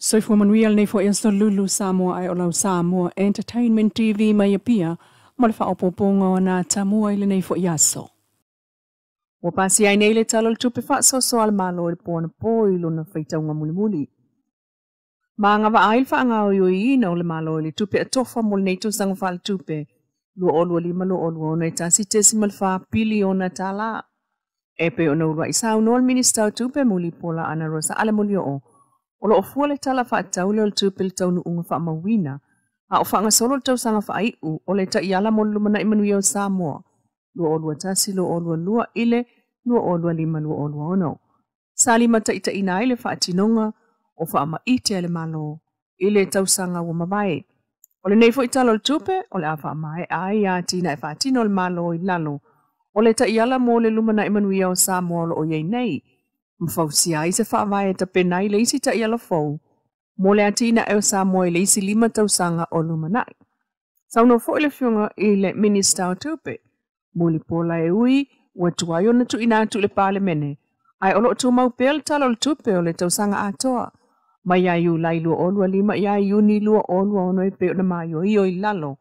Soifua manuia nei fo insta lulu Samoa ai o lau Samoa Entertainment TV mai apia ma le whaopoponga o nā tamua ile nei fo iaso. Wa pasi ai nei le talo le tupe whaasoso al malo le pōna pō ilo na whaitaunga muli muli. Ma ngā wa ail wha ngā o ina o le malo le tupe atofa mo le nei tūsanga wha le tupe lua olua lima lua olua o nei tasi tesi mal wha pili o na tala. E pe o na urua isau no al minister tupe muli pola ana rosa ale muli o. O lo ofua le tala wha atau le o le tupe le taunu unga wha mawina. A o wha solo le tausanga wha aiu o le ta iala mo lumana imanuia o Samoa. Lua olua tasi, lua olua lua ile, lua olua lima, lua olua ono. Sa lima ta ita ina ile wha atinonga o wha maite le malo ile tausanga wa mawae. O le neifo italo le tupe, o le a wha mai ai a tina e wha atino le malo i lalo. O le ta iala mo le lumana imanuia o Samoa lo o yei nei. Mfausia i se whaawai ta penai le isi ta iala fau. Mo le atina e o Samoa le isi lima tausanga o lumanai. Sauno fo ile fiunga i le minister o tupe. Muli pola e ui, ua tuayo na tu ina tu le pale mene. Ai olo tu mau pel talo le tupe o le tausanga atoa. Ma ia iu lai lua olua lima, ia iu ni lua olua ono e peo na maio i o i lalo.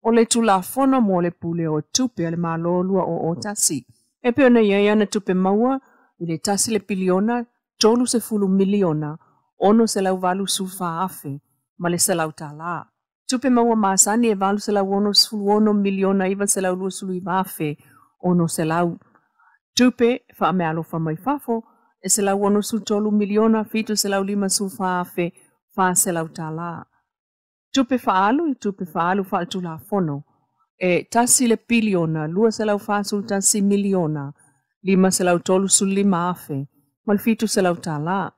O le tu la fono mo le pule o tupe le malo lua o tasi. E peo na ia na tupe maua, ile tasi le piliona, tolu se fulu miliona, ono se lau valu sulfa afe, ma le se lau tala. Tupe maua maasani e valu se lau ono sulu ono miliona iwa se lau lua sulu iwa afe, ono se lau. Tupe, wha me alo wha mai fafo, e se lau ono sulu tolu miliona, fitu se lau lima sulfa afe, wha se lau tala. Tupe wha alu, tupe wha alu wha atu la fono. E tasi le piliona, lua se lau wha sul tasi miliona, lima se lau tolu sul lima afe, mal fitu se lau tala.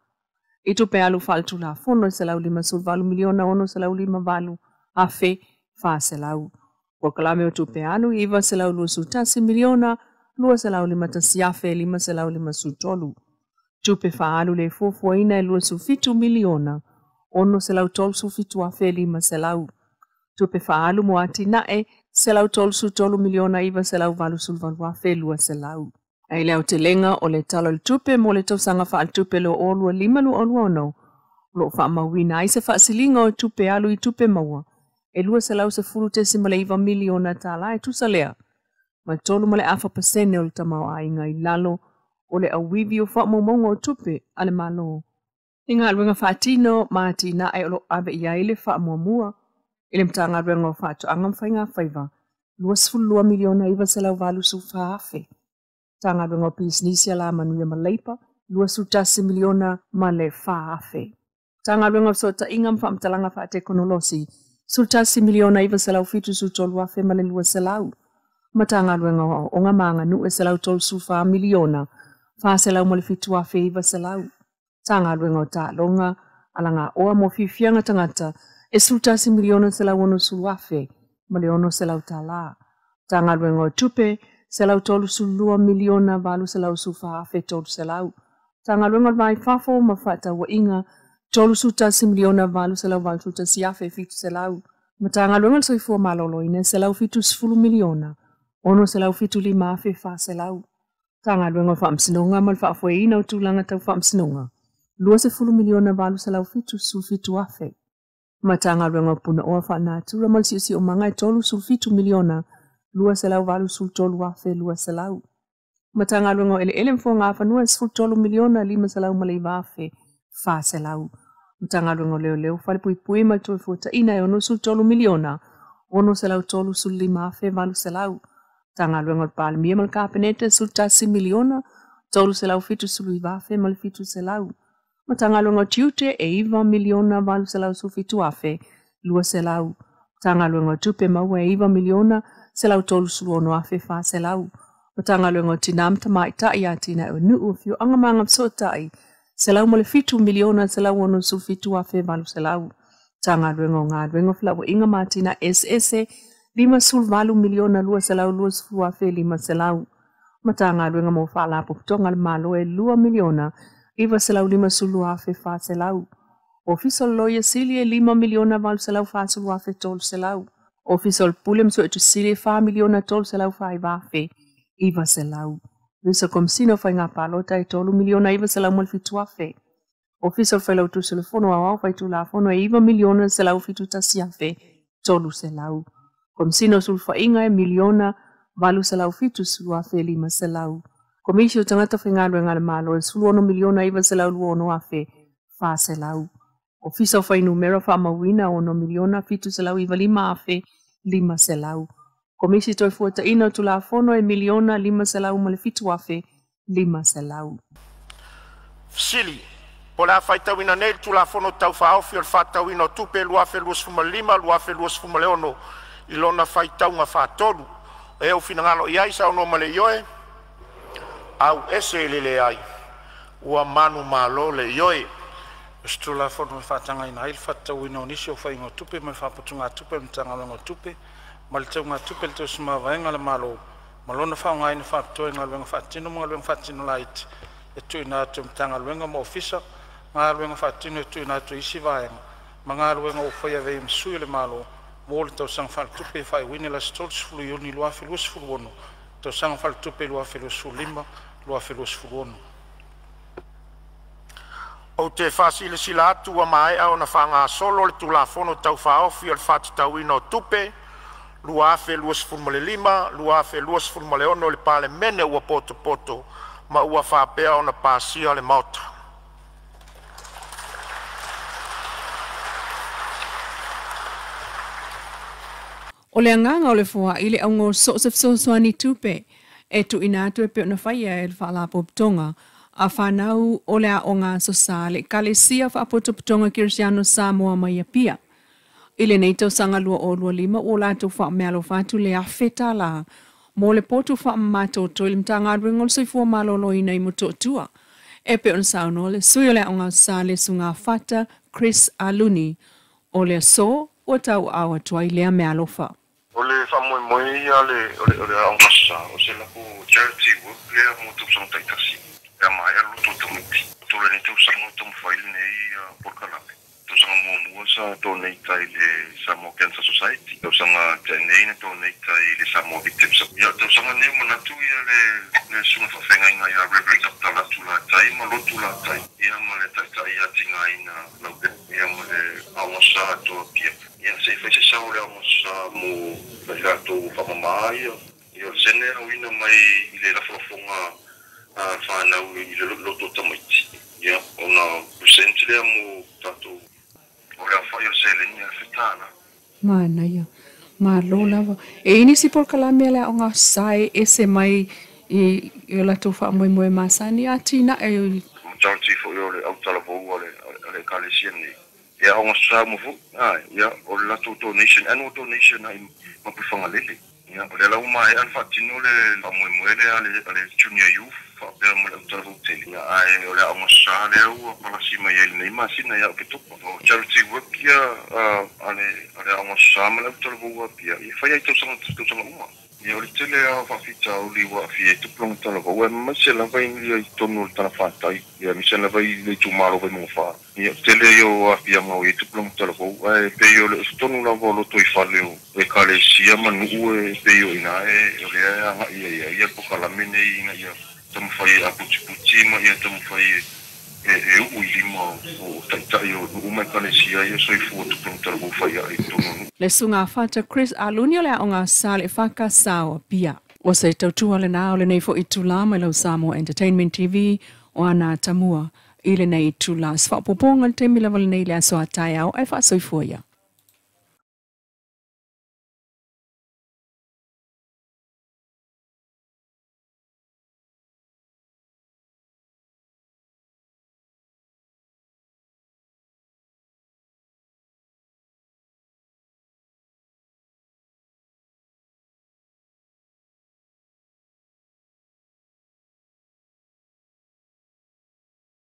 I tupe alu wha atu la fono, se lau lima sul valu miliona, ono se lau lima valu afe, wha se lau. Kwa kalame o tupe alu, iwa se lau lua sul tasi miliona, lua se lau lima tasi afe, lima se lau lima sul tolu. Tupe wha alu le fofua ina e lua sul fitu miliona, ono se lau tolu sul fitu afe, lima se lau. Tupe wha alu mo ati nae, se lau tolu sul tolu miliona, iwa se lau valu sul valu afe, lua se lau. Ai leo te lenga o le talo le tupe mo le tausanga wha al tupe lo olua lima lu olua ono. Lo wha mawina ai se wha silinga o tupe alu i tupe maua. E lua se lau se furu te simale iwa miliona tala e tusa lea. Ma tolu male afa pasene o le tamau ai ngai lalo o le awivi o wha momongo o tupe ale malo. Inga alwenga wha atino ma atina ai olo ave ia ile wha muamua. Ile mtanga alwenga o wha atu angam whainga whaiva. Lua sifulu lua miliona iwa se lau valu su wha afe. Tanga runga pisnisia la manuia maleipa, lua sutasi miliona male wha afe. Tanga runga sota ingam wha mtalanga wha te konolosi, sutasi miliona iwa se lau fitu su tolu afe male lua se lau. Matanga runga o ngā manga nu e se lau tolu su wha miliona, wha se lau male fitu afe iwa se lau. Tanga runga o ta longa, alanga oa mo fifianga tangata, e sutasi miliona se lau ono su afe, male ono se lau ta la. Tanga runga o tupe, se lau tolu su lua miliona valu se lau su wha afe tolu se lau. Tanga runga mai fafo ma whata wa inga tolu su tasi miliona valu se lau valu su tasi afe fitu se lau. Ma tanga runga so i fua malolo ine se lau fitu sifulu miliona. Ono se lau fitu lima afe wha se lau. Tanga runga wha msinonga mal wha fwe ina o tūlanga tau wha msinonga. Lua se fulu miliona valu se lau fitu su fitu afe. Ma tanga runga puna oa wha nātura mal si o mangai tolu su fitu miliona. Lua se lau valu sul tolu afe lua se lau. Matanga lungo ele mfo ngā whanua sul tolu miliona lima se lau malei vafe wha se lau. Matanga lungo leo whale pui pui mai tue fuata ina e ono sul tolu miliona. Ono se lau tolu sul lima afe valu se lau. Tanga lungo pāle mia mal kāpenete sul tasi miliona. Tolu se lau fitu sul i vafe mal fitu se lau. Matanga lungo tiute e iwa miliona valu se lau sul fitu afe lua se lau. Tanga lungo tupe maua e iwa miliona se lau tolu sulu ono afe wha se lau. O tanga luengo tinam tamai tai a tina e nuu fiu angamanga pso tai. Se lau mole fitu miliona se lau ono su fitu afe valu se lau. Tanga luengo ngā luengo flau inga matina SS lima sul valu miliona lua se lau lua sulu afe lima se lau. Ma tanga luengo mo wha lapo putonga le malo e lua miliona iwa se lau lima sulu afe wha se lau. Official lawyer Silie lima miliona valu se lau wha sulu afe tolu se lau. Official pulem so etu sile wha miliona tolu se lau wha i wafe, iwa se lau. Visa komsino wha ngā palota e tolu miliona iwa se lau malfitu afe. Official fellow tu telefono au fai tu la fono e iwa miliona se lau fitu tasiafe tolu se lau. Komsino sulfa inga e miliona valu se lau fitu suluafe 5 se lau. Komisio tangata whengaru ngale malo e suluono miliona iwa se lau luono afe fa se lau. Official fai numero fa mawina ono miliona fitu se lau iwa 5 afe 5 se lau. Komisi toi fuata ina tu la fono e miliona 5 se lau male fitu afe 5 se lau. Sili, po la fai tawina nei tu la fono tau whaofi o fa tawina o tupe lua fe luas fuma 5, lua fe luas fuma leono ilona fai tau nga whatolu. E au finangalo iai sa ono male ioe, au ese lele ai, ua manu malo le ioe. Stu la fono whatanga ina il whatawina o nisi o whai ngā tupe, mai whapatunga tupe, mtanga ngā tupe, ma le tau ngā tupe le tau sima vaenga le malo, malona whao ngai na whapatoe ngā luenga whatino, mga luenga whatino laiti. E tui nā tu mtanga luenga mo ofisa, ngā luenga whatino e tui nā tu isi vaenga, ma ngā luenga o whaia vei msui le malo, mo le tau sang whaltupe whai wini la stol sifulu ioni lua filu sifulu ono, tau sang whaltupe lua filu sifulu 5, lua filu sifulu ono. O te whasile sila atu wa mai au na whanga solo le tu la fono tau whaofi o le whatu tau ino tupe, lua afe luas fulmale 5, lua afe luas fulmale ono le pale mene ua poto poto, ma ua whapea o na pasia le mauta. O le anganga o le fua ile au ngō soani tupe, e tu ina atu e pe o na whaia e le whaalapo ptonga, a whanau o le a o ngā sosale, ka le sia whaapoto ptonga Kirsiano Samoa mai a pia. Ile nei tau sanga lua o lua 5 o lātou wha mealo whatu le a wheta la, mo le potu wha mato to ilim ta ngā ringo le soifua malolo ina i muto tua. E pe on sauno le sui o le a o ngā sale su ngā whata Chris Aluni, o le so o tau awa tua i lea mealo wha. O le whamoimoi a le a o ngasa, o se laku charity work lea mo tupsang taitasi. Ya mai a luto tumiti. Tole ni tupsang o tumwhaili nei porkalame. Tupsang mua sa donate tai le Samoa Cancer Society. Tupsang tenei na donate tai le Samoa Victims. Ya tupsang ne manatu ya le sunga whawhenga inga ya Reverend Aptala tula tai, ma lotu la tai. Ya ma le tai ya tinga ina laupe. Ya ma le awasa to pia. Ya se fese sa o le awasa mo lato whamamai. Ya sene au ina mai ile la whafonga whanau i le loto tamaiti. Ia, ona presente lea mo tato o lea whai o seleni a whetana. Mana ia, ma lola. E ini si por kalame lea o ngā sai ese mai i o lato wha moe masani a tina e... Charity fo i o le autala pou o le kalesian ni. Ia, o ngā sa mo fu, ia, o le lato donation, annual donation ai mapifanga lele. Ia, o le lau mai an whatino le moe le ale junior youth. Pea mo le utara hotel. Ia ai o le aonga sa le au palasi mai ele nei masina ia o ke topo. O charity work ia ale aonga sa ma le utara vua pia. Ia whai ai tausanga uma. Ia o le tele a whawhita o li wa fi e tuplong tala vua. Ia mase la vai ia i tonu le tana whatai. Ia mase la vai le tumaro vai mga wha. Ia tele ia a fi a mau i tuplong tala vua. Ia pe ia o le tonu la vua loto i whale o. E kale sia manu e pe ia ina e o le anga ia pokalamene ina ia. Tamu whai a puti ma ia tamu whai e ui lima o taitai o umai kalesia ia soifu o tuplong tala vua whai a i tonu. Le sunga whata Chris Aluni o le a o ngā sale whaka sawa pia. O se tautua le nā o le nei fo i tula mai lau Samoa Entertainment TV o ana tamua i le nei tula. Swa poponga le te mila wale nei le aso a tai au ai wha soifua ia.